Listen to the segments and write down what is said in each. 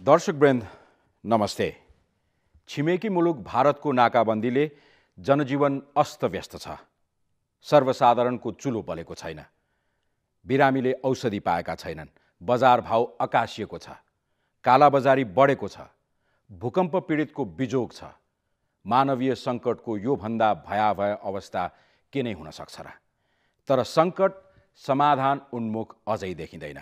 दर्शकवृन्द नमस्ते। छिमेकी मुलुक भारतको नाकाबन्दीले जनजीवन अस्तव्यस्त छ। सर्वसाधारणको चुलो बलेको छैन। बिरामीले औषधि पाएका छैनन्। बजार भाव आकाशिएको छ। कालाबजारी बढेको छ। भूकम्प पीडितको बिजोग छ। मानवीय सङ्कटको यो भन्दा भयावह अवस्था के नै हुन सक्छ र? तर सङ्कट समाधान उन्मुख अझै देखिँदैन।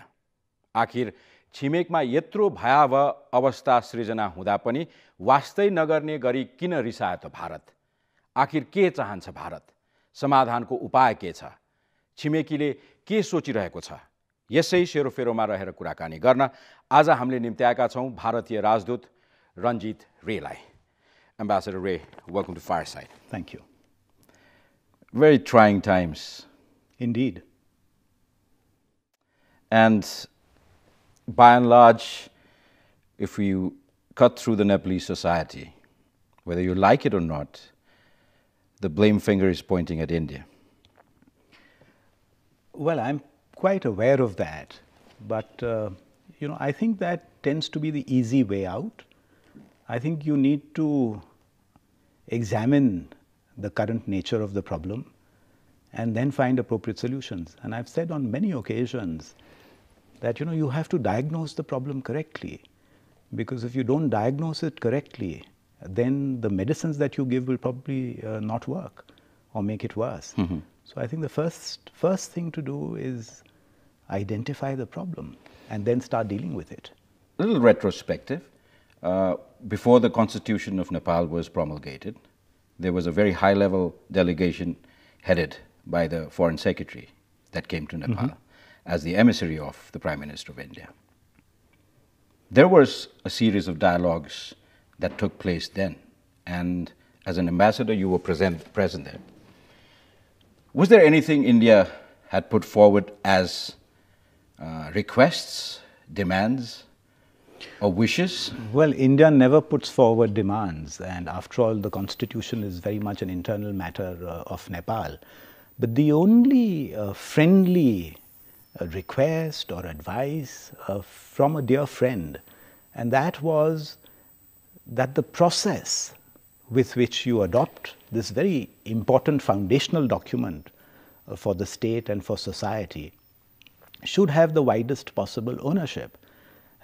आखिर छिमेकमा यत्रो भयावह अवस्था सृजना हुँदा पनि वास्तै नगर्ने गरी किन रिसायो त भारत? आखिर के चाहन्छ भारत? समाधानको उपाय के छ? छिमेकीले के सोचिरहेको छ? यसै सेरोफेरोमा रहेर कुराकानी गर्न आज हामीले निम्त्याएका छौँ भारतीय राजदूत Ranjit रेलाई। Ambassador Rae, welcome to Fireside. Thank you. Very trying times. Indeed. And by and large, if you cut through the Nepalese society, whether you like it or not, the blame finger is pointing at India. Well, I'm quite aware of that, but I think that tends to be the easy way out. I think you need to examine the current nature of the problem and then find appropriate solutions. And I've said on many occasions that you have to diagnose the problem correctly, because if you don't diagnose it correctly, then the medicines that you give will probably not work or make it worse. Mm-hmm. So I think the first thing to do is identify the problem and then start dealing with it. A little retrospective. Before the Constitution of Nepal was promulgated, there was a very high-level delegation headed by the Foreign Secretary that came to Nepal as the emissary of the Prime Minister of India. There was a series of dialogues that took place then, and as an ambassador, you were present there. Was there anything India had put forward as requests, demands, or wishes? Well, India never puts forward demands, and after all, the constitution is very much an internal matter of Nepal. But the only friendly request or advice from a dear friend, and that was that the process with which you adopt this very important foundational document for the state and for society should have the widest possible ownership.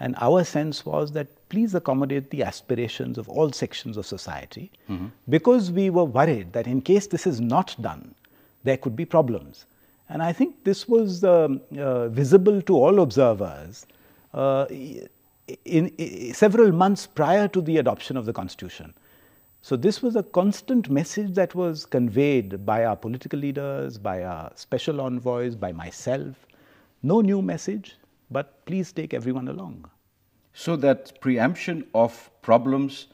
And our sense was that please accommodate the aspirations of all sections of society, because we were worried that in case this is not done, there could be problems. And I think this was visible to all observers in several months prior to the adoption of the Constitution. So this was a constant message that was conveyed by our political leaders, by our special envoys, by myself. No new message, but please take everyone along. So that preemption of problems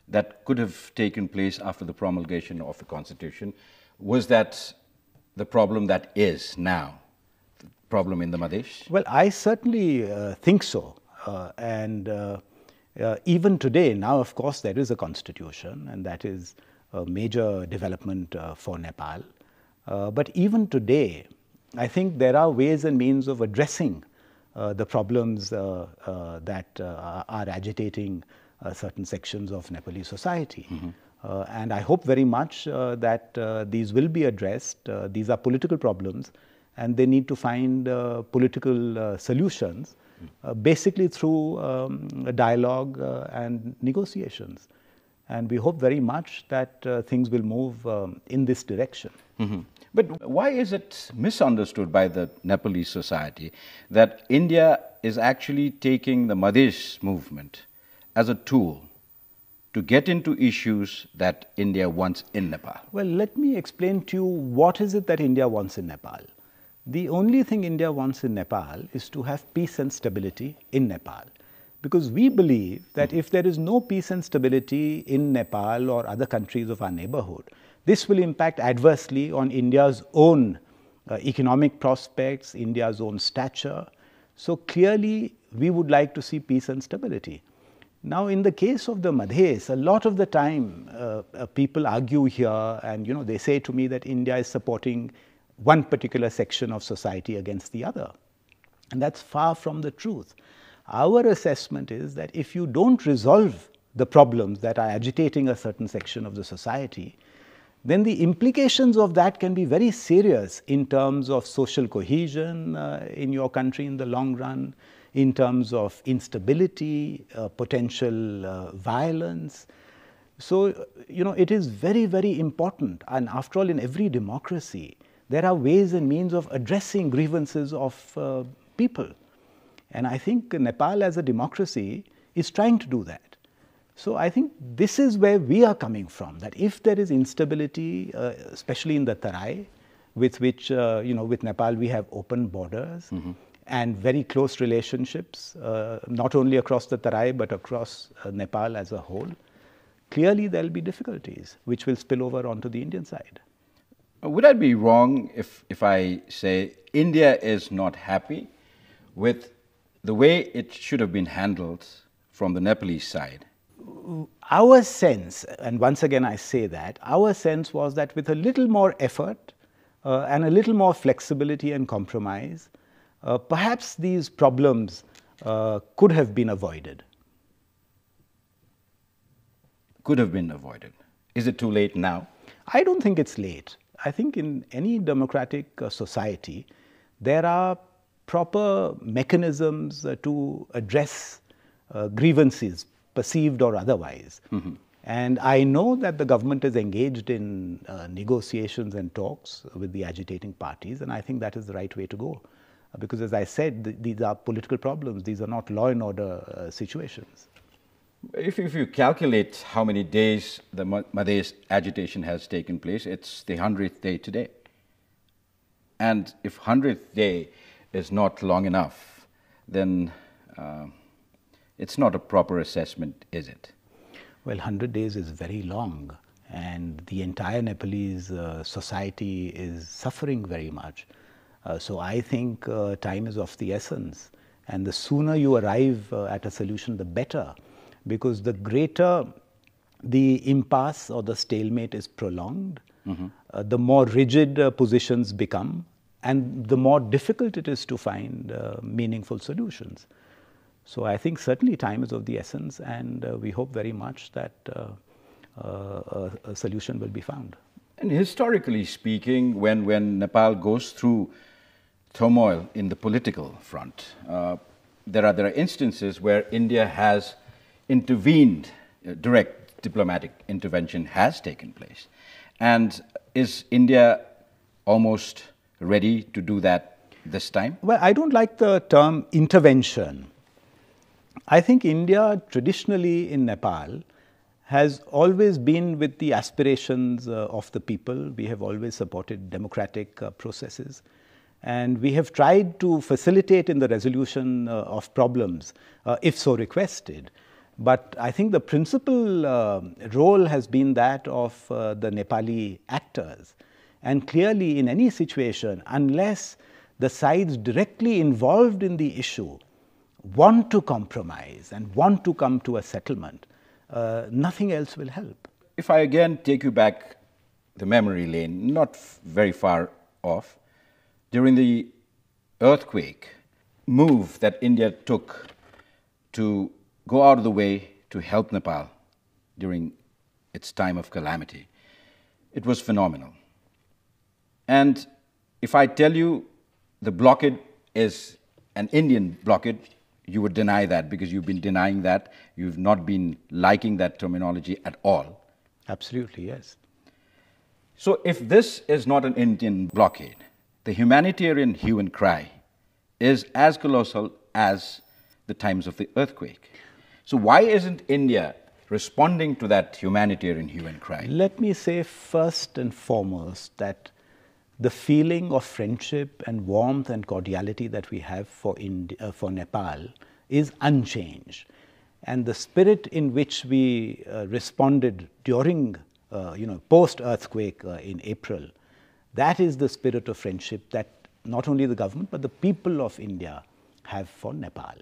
that could have taken place after the promulgation of the Constitution, was that the problem that is now, the problem in the Madhesh? Well, I certainly think so. Even today, now of course there is a constitution, and that is a major development for Nepal. But even today, I think there are ways and means of addressing the problems that are agitating certain sections of Nepalese society. And I hope very much that these will be addressed. These are political problems, and they need to find political solutions, basically through dialogue and negotiations. And we hope very much that things will move in this direction. But why is it misunderstood by the Nepalese society that India is actually taking the Madhesh movement as a tool to get into issues that India wants in Nepal? Well, let me explain to you what is it that India wants in Nepal. The only thing India wants in Nepal is to have peace and stability in Nepal. Because we believe that if there is no peace and stability in Nepal or other countries of our neighborhood, this will impact adversely on India's own economic prospects, India's own stature. So clearly, we would like to see peace and stability. Now, in the case of the Madhes, a lot of the time people argue here, and they say to me that India is supporting one particular section of society against the other. And that's far from the truth. Our assessment is that if you don't resolve the problems that are agitating a certain section of the society, then the implications of that can be very serious in terms of social cohesion in your country in the long run, in terms of instability, potential violence. So, it is very, very important. And after all, in every democracy, there are ways and means of addressing grievances of people. And I think Nepal as a democracy is trying to do that. So I think this is where we are coming from, that if there is instability, especially in the Tarai, with which, with Nepal we have open borders and very close relationships, not only across the Tarai but across Nepal as a whole, clearly there will be difficulties which will spill over onto the Indian side. Would I be wrong if I say India is not happy with the way it should have been handled from the Nepalese side? Our sense, and once again I say that, our sense was that with a little more effort and a little more flexibility and compromise, perhaps these problems could have been avoided. Could have been avoided. Is it too late now? I don't think it's late. I think in any democratic society, there are proper mechanisms to address grievances, perceived or otherwise. And I know that the government is engaged in negotiations and talks with the agitating parties, and I think that is the right way to go. Because as I said, these are political problems, these are not law and order situations. If you calculate how many days the Madhes agitation has taken place, it's the 100th day today. And if 100th day is not long enough, then it's not a proper assessment, is it? Well, 100 days is very long, and the entire Nepalese society is suffering very much. So I think time is of the essence, and the sooner you arrive at a solution, the better, because the greater the impasse or the stalemate is prolonged, the more rigid positions become, and the more difficult it is to find meaningful solutions. So I think certainly time is of the essence, and we hope very much that a solution will be found. And historically speaking, when Nepal goes through turmoil in the political front, there are instances where India has intervened, direct diplomatic intervention has taken place. And is India almost ready to do that this time? Well, I don't like the term intervention. I think India traditionally in Nepal has always been with the aspirations of the people. We have always supported democratic processes, and we have tried to facilitate in the resolution of problems if so requested. But I think the principal role has been that of the Nepali actors. And clearly in any situation, unless the sides directly involved in the issue want to compromise and want to come to a settlement, nothing else will help. If I again take you back the memory lane, not very far off, during the earthquake move that India took to go out of the way to help Nepal during its time of calamity, it was phenomenal. And if I tell you the blockade is an Indian blockade, you would deny that, because you've been denying that. You've not been liking that terminology at all. Absolutely, yes. So if this is not an Indian blockade, the humanitarian hue and cry is as colossal as the times of the earthquake. So why isn't India responding to that humanitarian hue and cry? Let me say first and foremost that the feeling of friendship and warmth and cordiality that we have for Nepal is unchanged. And the spirit in which we responded during, post-earthquake in April, that is the spirit of friendship that not only the government but the people of India have for Nepal.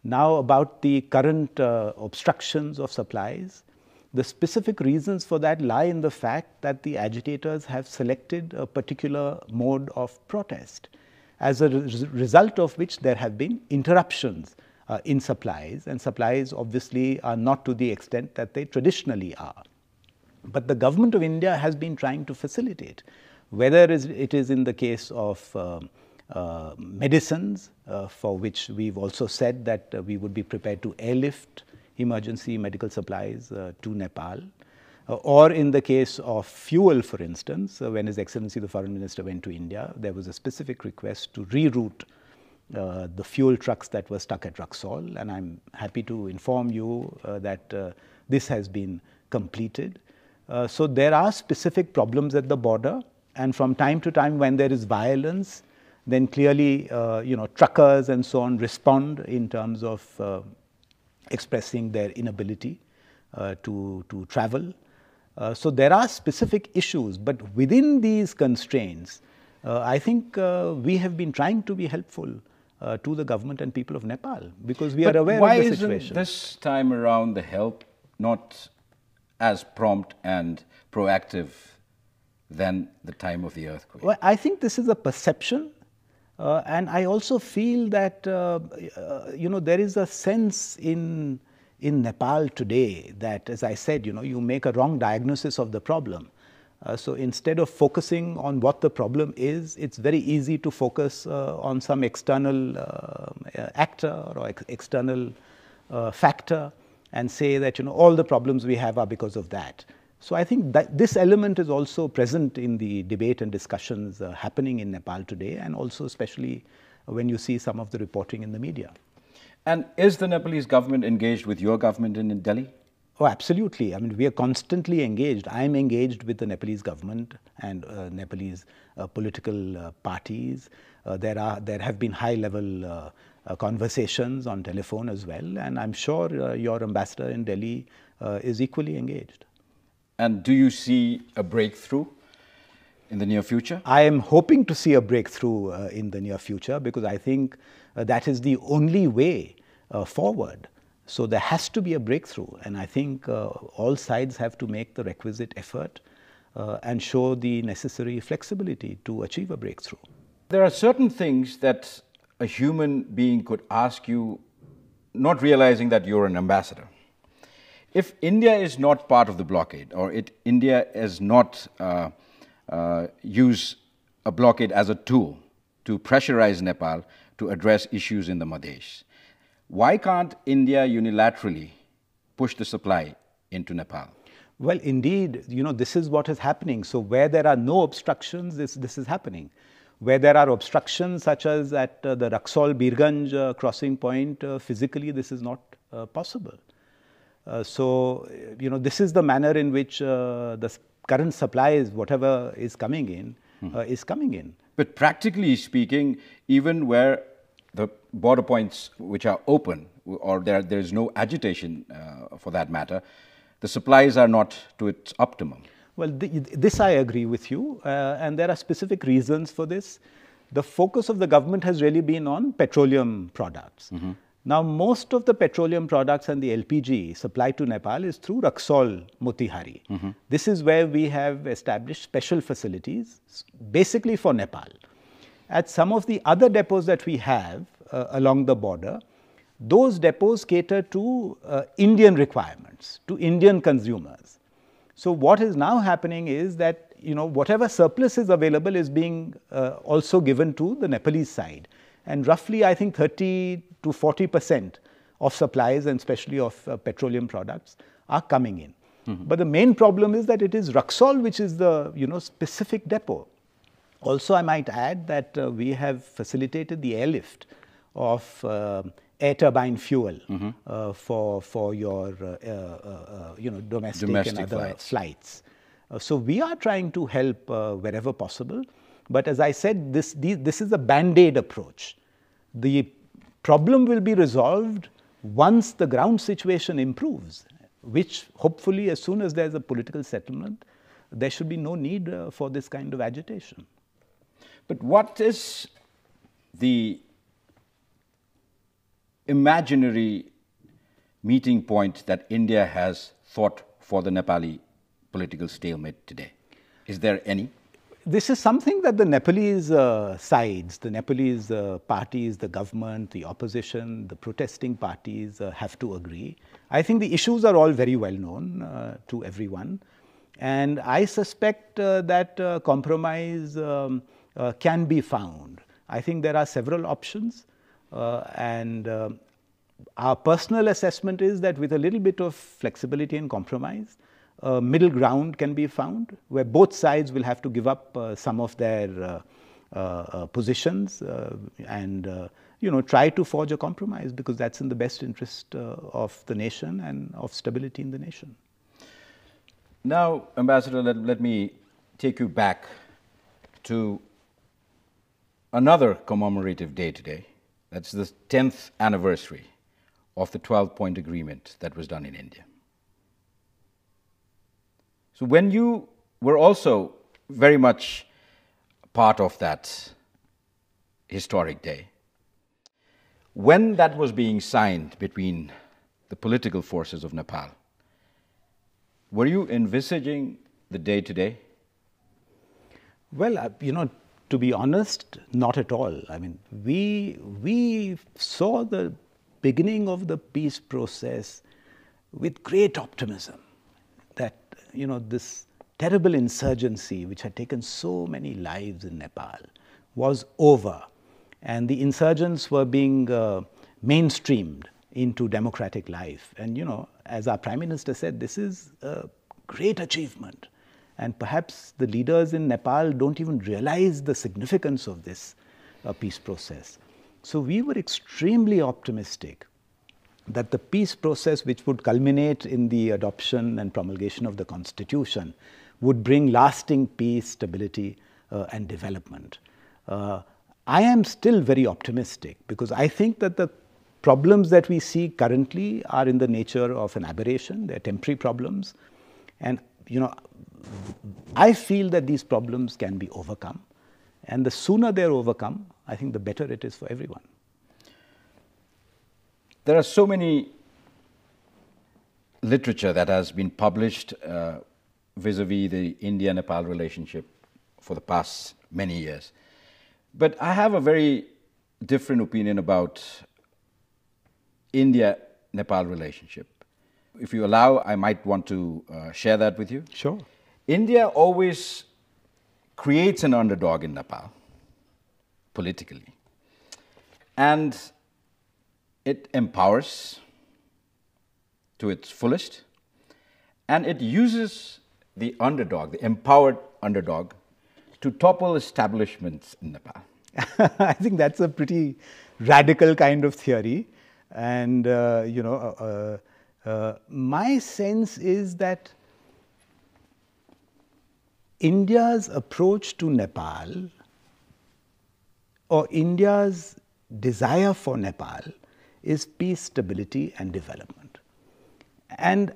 Now about the current obstructions of supplies, the specific reasons for that lie in the fact that the agitators have selected a particular mode of protest, as a result of which there have been interruptions in supplies, and supplies obviously are not to the extent that they traditionally are. But the government of India has been trying to facilitate, whether it is in the case of medicines, for which we've also said that we would be prepared to airlift emergency medical supplies to Nepal, or in the case of fuel, for instance, when His Excellency the Foreign Minister went to India, there was a specific request to reroute the fuel trucks that were stuck at Raxaul, and I'm happy to inform you that this has been completed. So there are specific problems at the border, and from time to time when there is violence, then clearly truckers and so on respond in terms of expressing their inability to travel. So there are specific issues, but within these constraints, I think we have been trying to be helpful to the government and people of Nepal, because we are aware of the situation. Why isn't this time around the help not as prompt and proactive than the time of the earthquake? Well, I think this is a perception, and I also feel that there is a sense in Nepal today that, as I said, you make a wrong diagnosis of the problem. So instead of focusing on what the problem is, it's very easy to focus on some external actor or external factor and say that all the problems we have are because of that. So I think that this element is also present in the debate and discussions happening in Nepal today, and also especially when you see some of the reporting in the media. And is the Nepalese government engaged with your government in Delhi? Oh, absolutely. I mean, we are constantly engaged. I am engaged with the Nepalese government and Nepalese political parties. There have been high-level conversations on telephone as well, and I'm sure your ambassador in Delhi is equally engaged. And do you see a breakthrough in the near future? I am hoping to see a breakthrough in the near future, because I think that is the only way forward. So there has to be a breakthrough, and I think all sides have to make the requisite effort and show the necessary flexibility to achieve a breakthrough. There are certain things that a human being could ask you, not realizing that you're an ambassador. If India is not part of the blockade, or India is not use a blockade as a tool to pressurize Nepal to address issues in the Madhesh, why can't India unilaterally push the supply into Nepal? Well, indeed, this is what is happening. So where there are no obstructions, this is happening. Where there are obstructions, such as at the Raxaul-Birganj crossing point, physically this is not possible. So this is the manner in which the current supplies, whatever is coming in, is coming in. But practically speaking, even where the border points which are open, or there is no agitation for that matter, the supplies are not to its optimum. Well, this I agree with you, and there are specific reasons for this. The focus of the government has really been on petroleum products. Mm-hmm. Now, most of the petroleum products and the LPG supplied to Nepal is through Raxaul Motihari. Mm-hmm. This is where we have established special facilities, basically for Nepal. At some of the other depots that we have along the border, those depots cater to Indian requirements, to Indian consumers. So what is now happening is that whatever surplus is available is being also given to the Nepalese side, and roughly I think 30 to 40% of supplies, and especially of petroleum products, are coming in. Mm-hmm. But the main problem is that it is Raxaul which is the specific depot. Also, I might add that we have facilitated the airlift of air turbine fuel for your domestic and other flights. So we are trying to help wherever possible. But as I said, this is a band-aid approach. The problem will be resolved once the ground situation improves, which hopefully as soon as there's a political settlement, there should be no need for this kind of agitation. But what is the imaginary meeting point that India has thought for the Nepali political stalemate today? Is there any? This is something that the Nepalese sides, the Nepalese parties, the government, the opposition, the protesting parties have to agree. I think the issues are all very well known to everyone. And I suspect that compromise can be found. I think there are several options. And our personal assessment is that with a little bit of flexibility and compromise, middle ground can be found, where both sides will have to give up some of their positions and try to forge a compromise, because that's in the best interest of the nation and of stability in the nation. Now, Ambassador, let me take you back to another commemorative day today. That's the 10th anniversary of the 12-point agreement that was done in India. So when you were also very much part of that historic day, when that was being signed between the political forces of Nepal, were you envisaging the day today? Well, to be honest, not at all. I mean, we saw the beginning of the peace process with great optimism that, this terrible insurgency which had taken so many lives in Nepal was over, and the insurgents were being mainstreamed into democratic life. And, as our Prime Minister said, this is a great achievement. And perhaps the leaders in Nepal don't even realize the significance of this peace process. So we were extremely optimistic that the peace process, which would culminate in the adoption and promulgation of the Constitution, would bring lasting peace, stability, and development. I am still very optimistic, because I think that the problems that we see currently are in the nature of an aberration. They're temporary problems. And, I feel that these problems can be overcome. And the sooner they're overcome, I think the better it is for everyone. There are so many literature that has been published vis-a-vis the India-Nepal relationship for the past many years. But I have a very different opinion about India-Nepal relationship. If you allow, I might want to share that with you. Sure. India always creates an underdog in Nepal, politically. And it empowers to its fullest, and it uses the underdog, the empowered underdog, to topple establishments in Nepal. I think that's a pretty radical kind of theory. And, my sense is that India's approach to Nepal, or India's desire for Nepal, is peace, stability, and development. And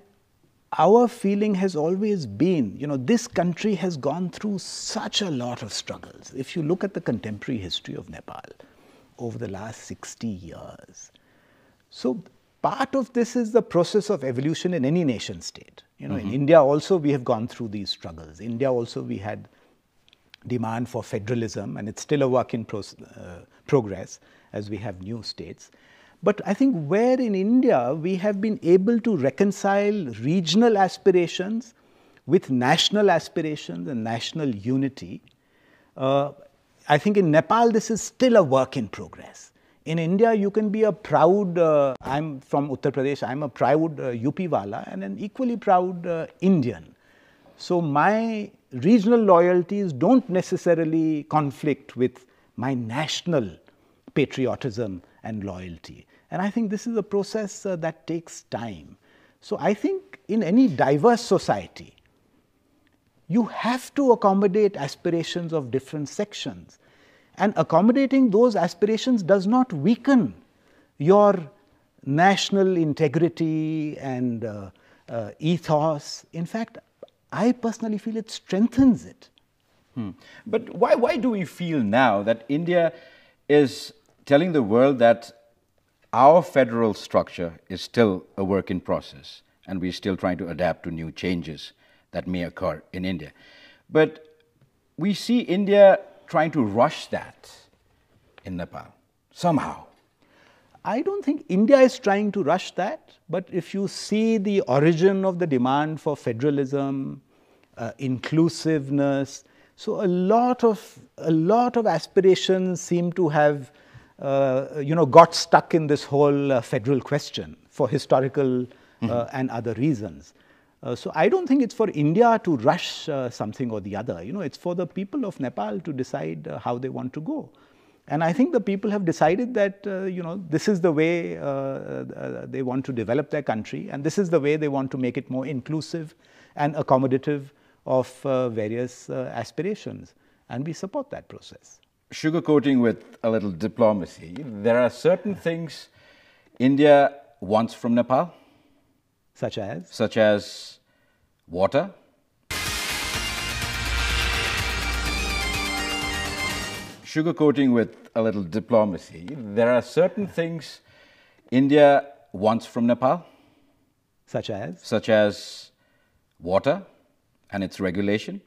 our feeling has always been, this country has gone through such a lot of struggles. If you look at the contemporary history of Nepal over the last 60 years, so part of this is the process of evolution in any nation state. In India also we have gone through these struggles. India also we had demand for federalism, and it's still a work in progress as we have new states. But I think where in India we have been able to reconcile regional aspirations with national aspirations and national unity, I think in Nepal this is still a work in progress. In India, you can be a proud, I'm from Uttar Pradesh, I'm a proud UP wala and an equally proud Indian. So my regional loyalties don't necessarily conflict with my national patriotism and loyalty. And I think this is a process that takes time. So I think in any diverse society, you have to accommodate aspirations of different sections. And accommodating those aspirations does not weaken your national integrity and ethos. In fact, I personally feel it strengthens it. But why do we feel now that India is telling the world that our federal structure is still a work in process, and we're still trying to adapt to new changes that may occur in India? But we see India trying to rush that in Nepal, somehow. I don't think India is trying to rush that, but if you see the origin of the demand for federalism, inclusiveness, so a lot of aspirations seem to have got stuck in this whole federal question for historical and other reasons. So I don't think it's for India to rush something or the other. It's for the people of Nepal to decide how they want to go. And I think the people have decided that, this is the way they want to develop their country, and this is the way they want to make it more inclusive and accommodative of various aspirations. And we support that process. Sugarcoating with a little diplomacy, there are certain things India wants from Nepal. Such as? Such as water. Sugarcoating with a little diplomacy, there are certain things India wants from Nepal. Such as? Such as water and its regulation.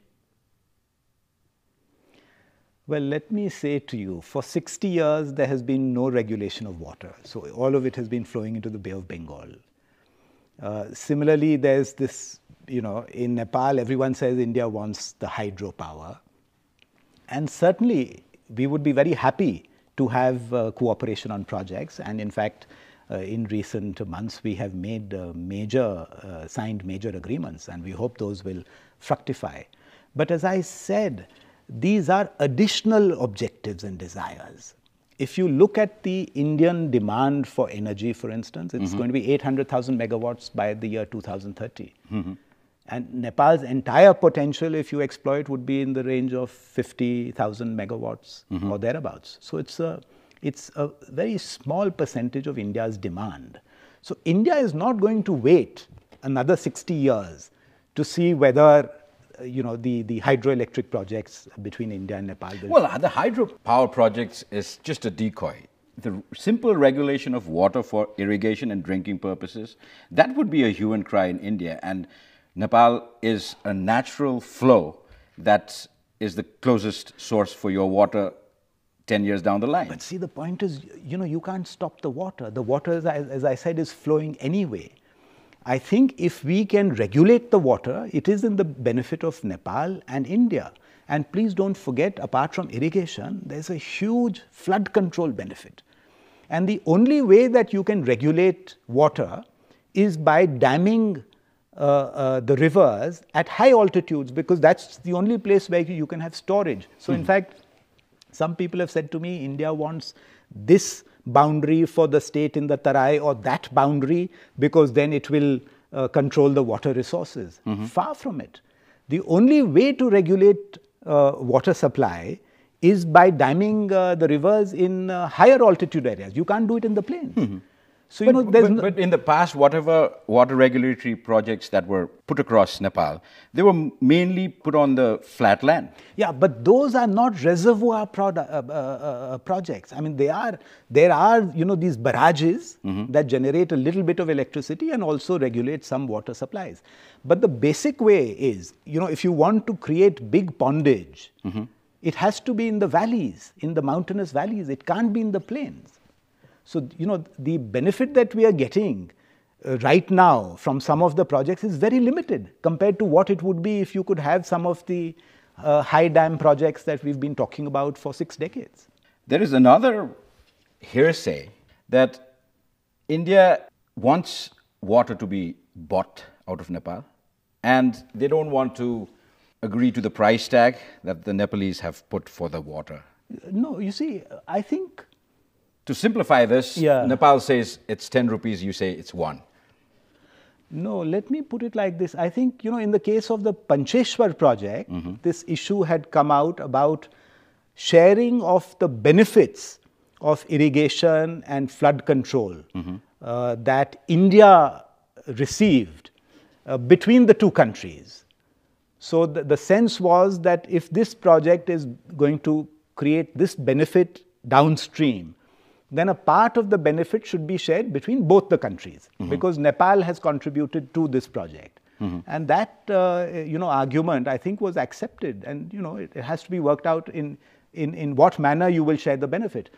Well, let me say to you, for 60 years there has been no regulation of water. So all of it has been flowing into the Bay of Bengal. Similarly, there's this, in Nepal, everyone says India wants the hydropower. And certainly, we would be very happy to have cooperation on projects. And in fact, in recent months, we have made signed major agreements, and we hope those will fructify. But as I said, these are additional objectives and desires. If you look at the Indian demand for energy, for instance, it's going to be 800,000 megawatts by the year 2030. And Nepal's entire potential, if you exploit, would be in the range of 50,000 megawatts or thereabouts. So it's a very small percentage of India's demand. So India is not going to wait another 60 years to see whether the hydroelectric projects between India and Nepal. Well, the hydropower projects is just a decoy. The simple regulation of water for irrigation and drinking purposes, that would be a hue and cry in India. And Nepal is a natural flow that is the closest source for your water 10 years down the line. But see, the point is, you can't stop the water. The water, as I said, is flowing anyway. I think if we can regulate the water, it is in the benefit of Nepal and India. And please don't forget, apart from irrigation, there's a huge flood control benefit. And the only way that you can regulate water is by damming the rivers at high altitudes, because that's the only place where you can have storage. So in fact, some people have said to me, India wants this boundary for the state in the Tarai or that boundary, because then it will control the water resources. Far from it. The only way to regulate water supply is by damming the rivers in higher altitude areas. You can't do it in the plains. So, but in the past, whatever water regulatory projects that were put across Nepal, they were mainly put on the flat land. Yeah, but those are not reservoir projects. I mean, there are these barrages that generate a little bit of electricity and also regulate some water supplies. But the basic way is, if you want to create big pondage, it has to be in the valleys, in the mountainous valleys. It can't be in the plains. So, the benefit that we are getting right now from some of the projects is very limited compared to what it would be if you could have some of the high dam projects that we've been talking about for 6 decades. There is another hearsay that India wants water to be bought out of Nepal, and they don't want to agree to the price tag that the Nepalese have put for the water. No, you see, I think... To simplify this, Nepal says it's 10 rupees, you say it's 1. No, let me put it like this. I think, in the case of the Pancheshwar project, this issue had come out about sharing of the benefits of irrigation and flood control that India received between the two countries. So the sense was that if this project is going to create this benefit downstream, then a part of the benefit should be shared between both the countries, because Nepal has contributed to this project. And that, argument, I think, was accepted. And, it has to be worked out in what manner you will share the benefit.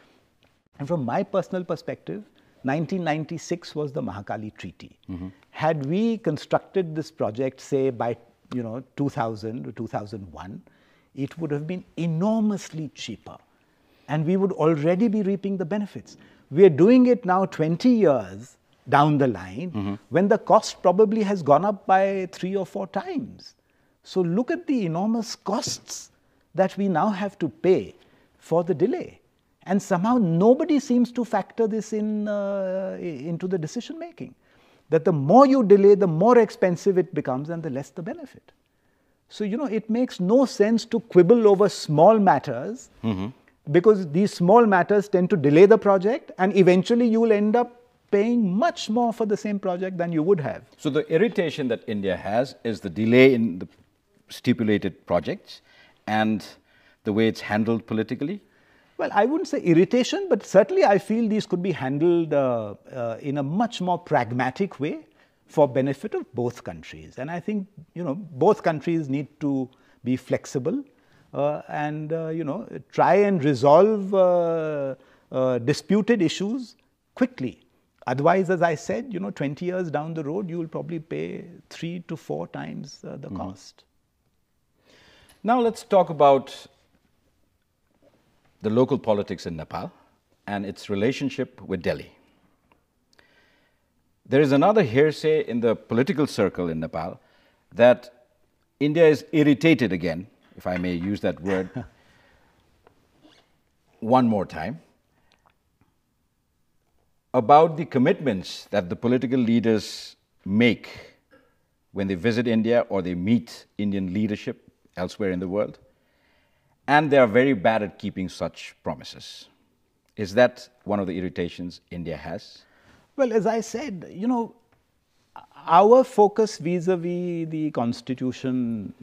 And from my personal perspective, 1996 was the Mahakali Treaty. Had we constructed this project, say, by 2000 or 2001, it would have been enormously cheaper. And we would already be reaping the benefits. We are doing it now 20 years down the line, when the cost probably has gone up by 3 or 4 times. So look at the enormous costs that we now have to pay for the delay. And somehow nobody seems to factor this into the decision making. That the more you delay, the more expensive it becomes and the less the benefit. So, it makes no sense to quibble over small matters, because these small matters tend to delay the project, and eventually you will end up paying much more for the same project than you would have. So the irritation that India has is the delay in the stipulated projects and the way it's handled politically? Well, I wouldn't say irritation, but certainly I feel these could be handled in a much more pragmatic way for benefit of both countries. And I think, both countries need to be flexible and, try and resolve disputed issues quickly. Otherwise, as I said, 20 years down the road, you will probably pay 3 to 4 times the cost. Now let's talk about the local politics in Nepal and its relationship with Delhi. There is another hearsay in the political circle in Nepal that India is irritated again, if I may use that word, one more time, about the commitments that the political leaders make when they visit India or they meet Indian leadership elsewhere in the world. And they are very bad at keeping such promises. Is that one of the irritations India has? Well, as I said, our focus vis-a-vis the constitution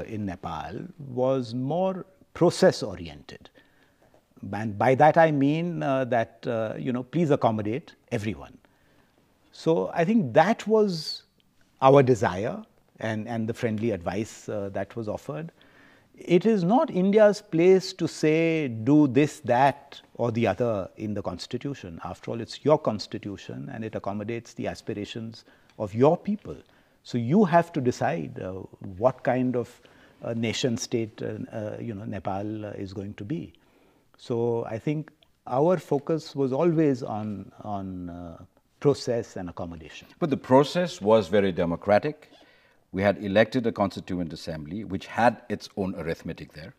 in Nepal was more process-oriented. And by that I mean that, please accommodate everyone. So I think that was our desire and the friendly advice that was offered. It is not India's place to say, do this, that, or the other in the constitution. After all, it's your constitution and it accommodates the aspirations of your people. So you have to decide what kind of nation state Nepal is going to be. So I think our focus was always on process and accommodation. But the process was very democratic. We had elected a constituent assembly which had its own arithmetic there.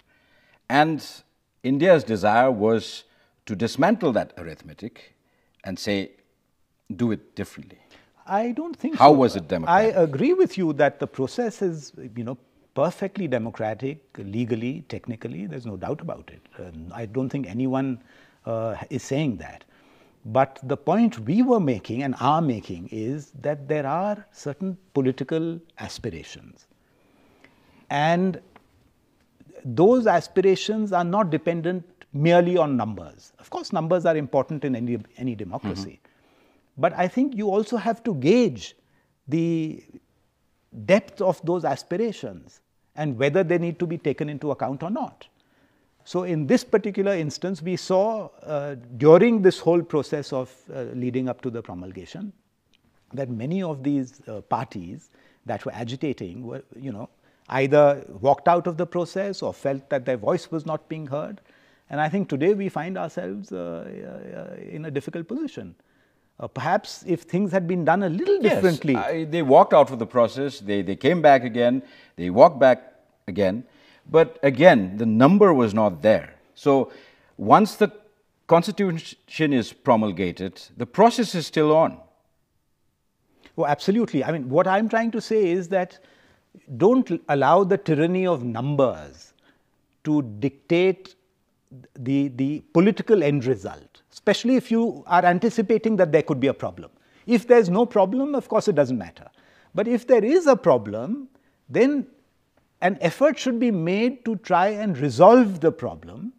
And India's desire was to dismantle that arithmetic and say, do it differently. I don't think How so. was it democratic? I agree with you that the process is, perfectly democratic, legally, technically. There's no doubt about it. I don't think anyone is saying that. But the point we were making and are making is that there are certain political aspirations. And those aspirations are not dependent merely on numbers. Of course, numbers are important in any democracy. But I think you also have to gauge the depth of those aspirations and whether they need to be taken into account or not. So in this particular instance, we saw during this whole process of leading up to the promulgation that many of these parties that were agitating were, either walked out of the process or felt that their voice was not being heard. And I think today we find ourselves in a difficult position. Perhaps if things had been done a little differently. Yes, they walked out of the process, they came back again, they walked back again. But again, the number was not there. So once the constitution is promulgated, the process is still on. Oh, absolutely. I mean, what I'm trying to say is that don't allow the tyranny of numbers to dictate the political end result, especially if you are anticipating that there could be a problem. If there's no problem, of course, it doesn't matter. But if there is a problem, then an effort should be made to try and resolve the problem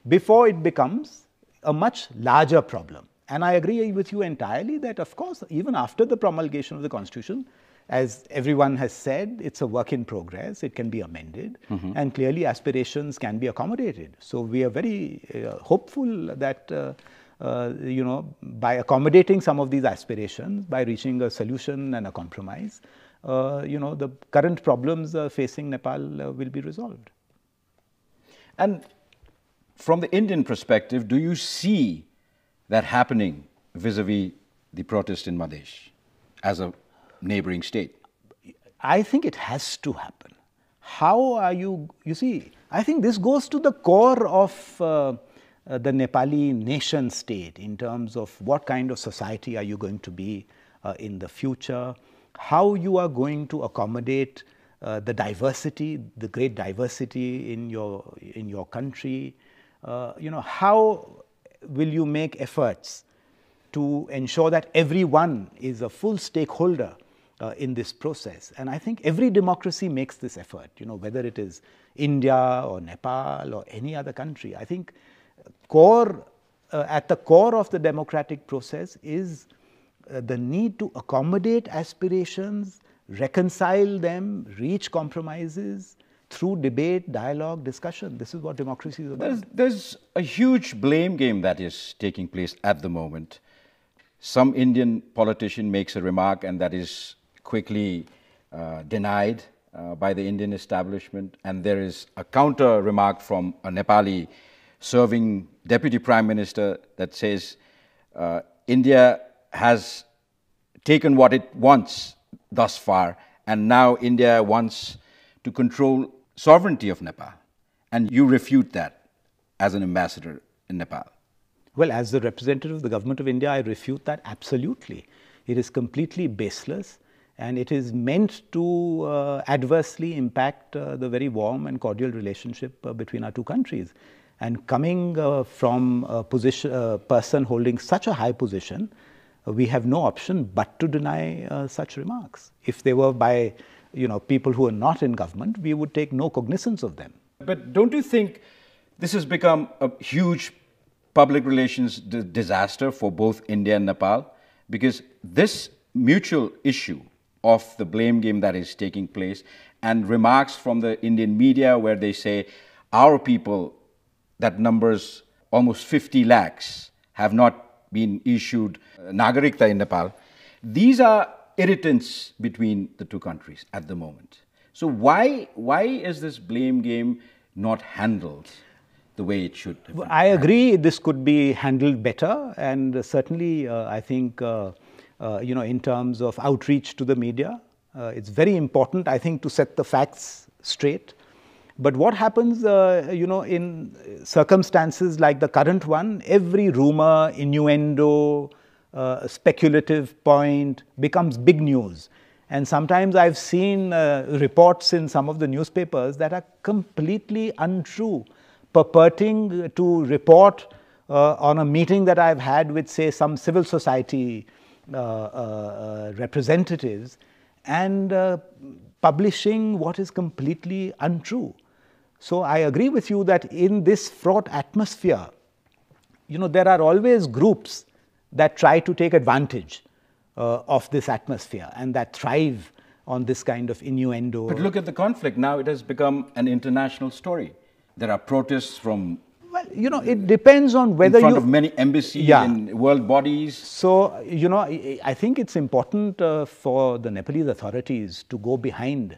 before it becomes a much larger problem. And I agree with you entirely that, of course, even after the promulgation of the Constitution, as everyone has said, it's a work in progress. It can be amended, and clearly aspirations can be accommodated. So we are very hopeful that by accommodating some of these aspirations, by reaching a solution and a compromise, the current problems facing Nepal will be resolved. And from the Indian perspective, do you see that happening vis-a-vis the protest in Madhesh as a neighboring state? I think it has to happen. How are you see, I think this goes to the core of the Nepali nation state in terms of what kind of society are you going to be in the future, how you are going to accommodate the diversity, the great diversity in your country, how will you make efforts to ensure that everyone is a full stakeholder in this process. And I think every democracy makes this effort, whether it is India or Nepal or any other country. I think at the core of the democratic process is the need to accommodate aspirations, reconcile them, reach compromises through debate, dialogue, discussion. This is what democracy is about. There's a huge blame game that is taking place at the moment. Some Indian politician makes a remark and that is quickly denied by the Indian establishment, and there is a counter remark from a Nepali serving deputy prime minister that says India has taken what it wants thus far, and now India wants to control sovereignty of Nepal. And you refute that as an ambassador in Nepal. Well, as the representative of the government of India, I refute that absolutely. It is completely baseless, and it is meant to adversely impact the very warm and cordial relationship between our two countries. And coming from a person holding such a high position, we have no option but to deny such remarks. If they were by people who are not in government, we would take no cognizance of them. But don't you think this has become a huge public relations disaster for both India and Nepal? Because this mutual issue of the blame game that is taking place, and remarks from the Indian media where they say our people, that numbers almost 50 lakhs, have not been issued Nagarikta in Nepal. These are irritants between the two countries at the moment. So why is this blame game not handled the way it should have been? I agree this could be handled better, and certainly I think in terms of outreach to the media, it's very important, I think, to set the facts straight. But what happens, in circumstances like the current one, every rumor, innuendo, speculative point becomes big news. And sometimes I've seen reports in some of the newspapers that are completely untrue, purporting to report on a meeting that I've had with, say, some civil society representatives, and publishing what is completely untrue. So I agree with you that in this fraught atmosphere, there are always groups that try to take advantage of this atmosphere and that thrive on this kind of innuendo. But look at the conflict. Now it has become an international story. There are protests from... Well, it depends on whether in front of many embassies and world bodies. So, I think it's important for the Nepalese authorities to go behind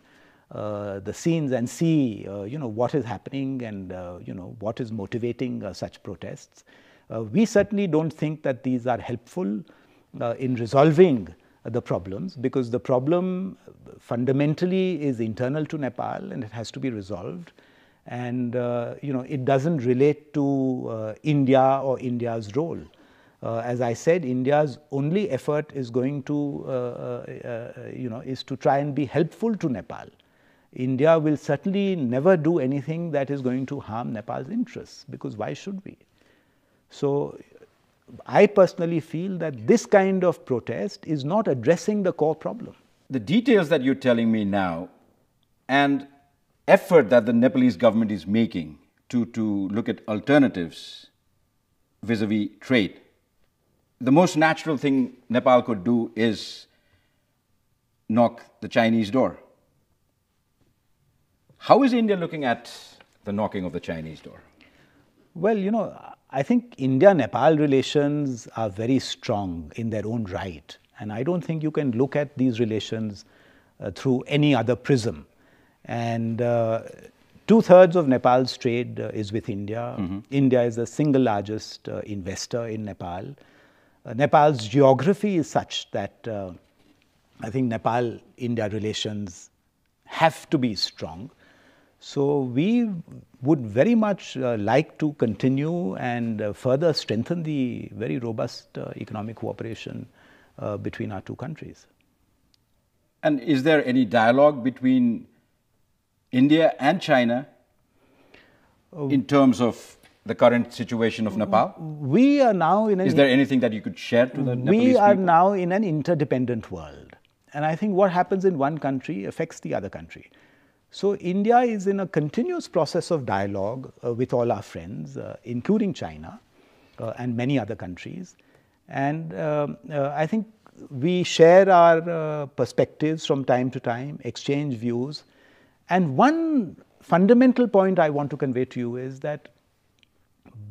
the scenes and see, what is happening and, what is motivating such protests. We certainly don't think that these are helpful in resolving the problems, because the problem fundamentally is internal to Nepal and it has to be resolved. And, it doesn't relate to India or India's role. As I said, India's only effort is going to, is to try and be helpful to Nepal. India will certainly never do anything that is going to harm Nepal's interests, because why should we? So I personally feel that this kind of protest is not addressing the core problem. The details that you're telling me now, and effort that the Nepalese government is making to look at alternatives vis-a-vis trade, the most natural thing Nepal could do is knock the Chinese door. How is India looking at the knocking of the Chinese door? Well, I think India-Nepal relations are very strong in their own right. And I don't think you can look at these relations through any other prism. And 2/3 of Nepal's trade is with India. India is the single largest investor in Nepal. Nepal's geography is such that I think Nepal-India relations have to be strong. So we would very much like to continue and further strengthen the very robust economic cooperation between our two countries. And is there any dialogue between India and China in terms of the current situation of Nepal? We are now in Is there anything that you could share to the Nepalese people? We are now in an interdependent world. And I think what happens in one country affects the other country. So India is in a continuous process of dialogue with all our friends, including China and many other countries. And I think we share our perspectives from time to time, exchange views. And one fundamental point I want to convey to you is that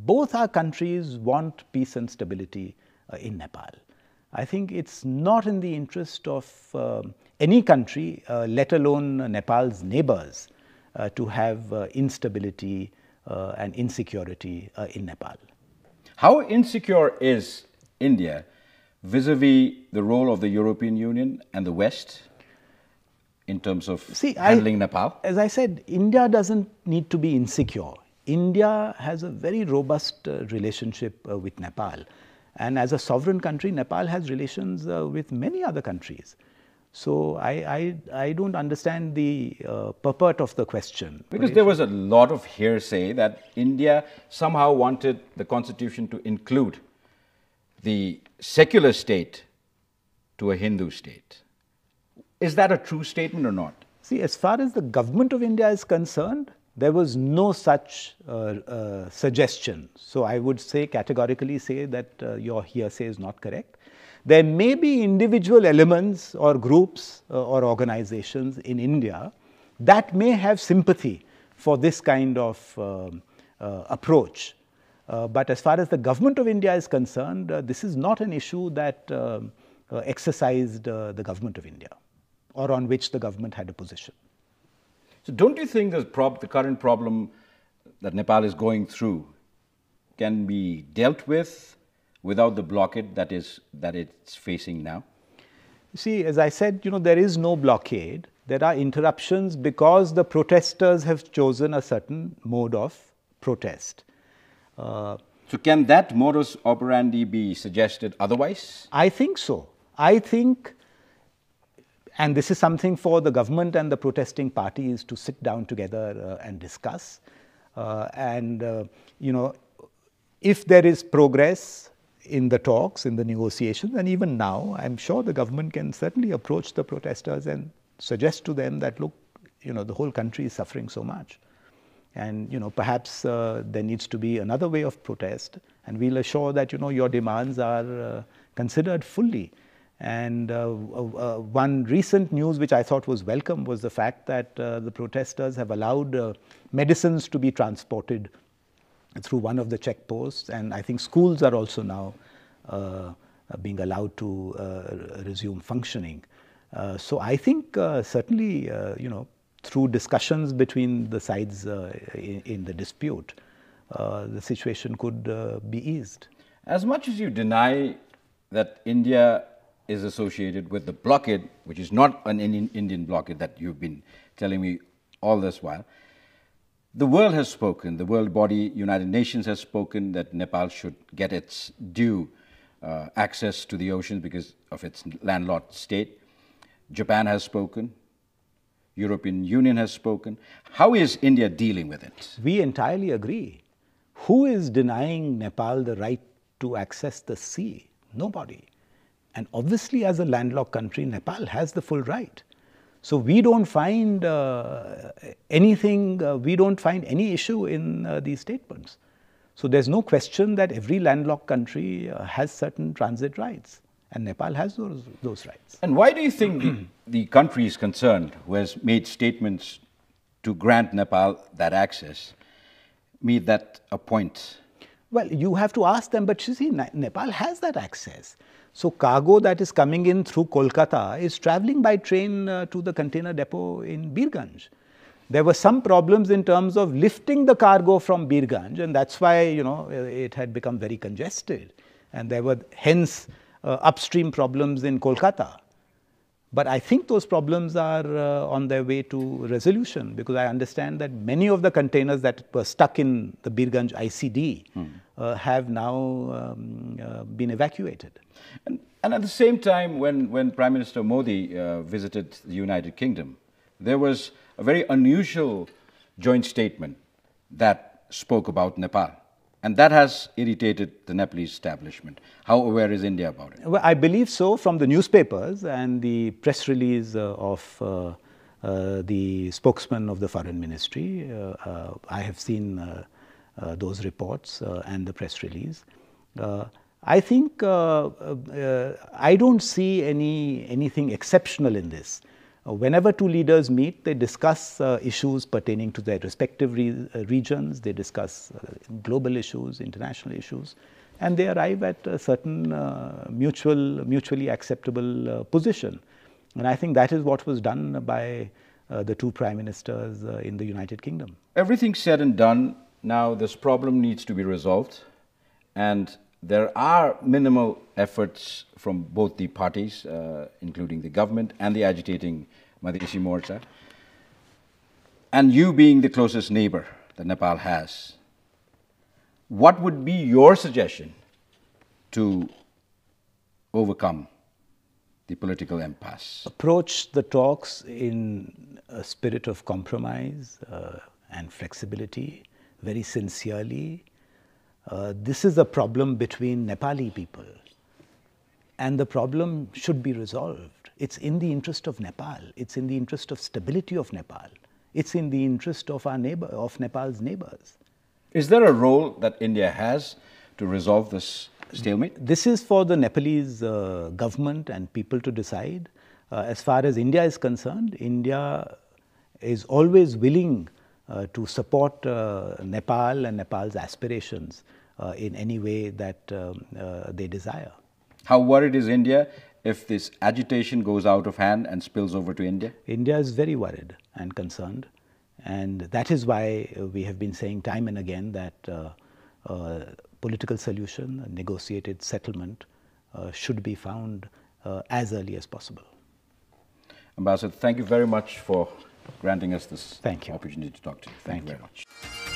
both our countries want peace and stability in Nepal. I think it's not in the interest of any country, let alone Nepal's neighbors, to have instability and insecurity in Nepal. How insecure is India vis-a-vis the role of the European Union and the West in terms of handling Nepal? As I said, India doesn't need to be insecure. India has a very robust relationship with Nepal. And as a sovereign country, Nepal has relations with many other countries. So I don't understand the purport of the question. Because there was a lot of hearsay that India somehow wanted the constitution to include the secular state to a Hindu state. Is that a true statement or not? See, as far as the government of India is concerned, there was no such suggestion. So I would say categorically say that your hearsay is not correct. There may be individual elements or groups or organizations in India that may have sympathy for this kind of approach. But as far as the government of India is concerned, this is not an issue that exercised the government of India or on which the government had a position. So don't you think the current problem that Nepal is going through can be dealt with without the blockade that it's facing now? See, as I said, there is no blockade. There are interruptions because the protesters have chosen a certain mode of protest. So can that modus operandi be suggested otherwise? I think so. I think, and this is something for the government and the protesting parties to sit down together and discuss. If there is progress in the talks, in the negotiations, and even now, I'm sure the government can certainly approach the protesters and suggest to them that, look, the whole country is suffering so much. And, perhaps there needs to be another way of protest, and we'll assure that, your demands are considered fully. And one recent news which I thought was welcome was the fact that the protesters have allowed medicines to be transported through one of the checkposts, and I think schools are also now being allowed to resume functioning. So I think certainly, through discussions between the sides in the dispute, the situation could be eased. As much as you deny that India is associated with the blockade, which is not an Indian blockade that you've been telling me all this while, the world has spoken, the world body, United Nations has spoken that Nepal should get its due access to the oceans because of its landlocked state. Japan has spoken. European Union has spoken. How is India dealing with it? We entirely agree. Who is denying Nepal the right to access the sea? Nobody. And obviously, as a landlocked country, Nepal has the full right. So we don't find we don't find any issue in these statements. So there's no question that every landlocked country has certain transit rights, and Nepal has those rights. And why do you think the countries concerned who has made statements to grant Nepal that access made that a point? Well, you have to ask them, but you see, Nepal has that access. So cargo that is coming in through Kolkata is traveling by train to the container depot in Birganj. There were some problems in terms of lifting the cargo from Birganj, and that's why, you know, it had become very congested. And there were hence upstream problems in Kolkata. But I think those problems are on their way to resolution, because I understand that many of the containers that were stuck in the Birganj ICD have now been evacuated. And at the same time, when Prime Minister Modi visited the United Kingdom, there was a very unusual joint statement that spoke about Nepal. And that has irritated the Nepalese establishment. How aware is India about it? Well, I believe so from the newspapers and the press release of the spokesman of the Foreign Ministry. I have seen those reports and the press release. I think I don't see anything exceptional in this. Whenever two leaders meet, they discuss issues pertaining to their respective regions, they discuss global issues, international issues, and they arrive at a certain mutually acceptable position. And I think that is what was done by the two prime ministers in the United Kingdom. Everything said and done, now this problem needs to be resolved, and there are minimal efforts from both the parties, including the government and the agitating Madhesi Morcha. And you being the closest neighbor that Nepal has, what would be your suggestion to overcome the political impasse? Approach the talks in a spirit of compromise and flexibility, very sincerely. This is a problem between Nepali people, and the problem should be resolved. It's in the interest of Nepal. It's in the interest of stability of Nepal. It's in the interest of Nepal's neighbors. Is there a role that India has to resolve this stalemate? This is for the Nepalese government and people to decide. As far as India is concerned, India is always willing to support Nepal and Nepal's aspirations in any way that they desire. How worried is India if this agitation goes out of hand and spills over to India? India is very worried and concerned, and that is why we have been saying time and again that political solution, a negotiated settlement should be found as early as possible. Ambassador, thank you very much for granting us this Thank you. opportunity to talk to you. Thank you very much.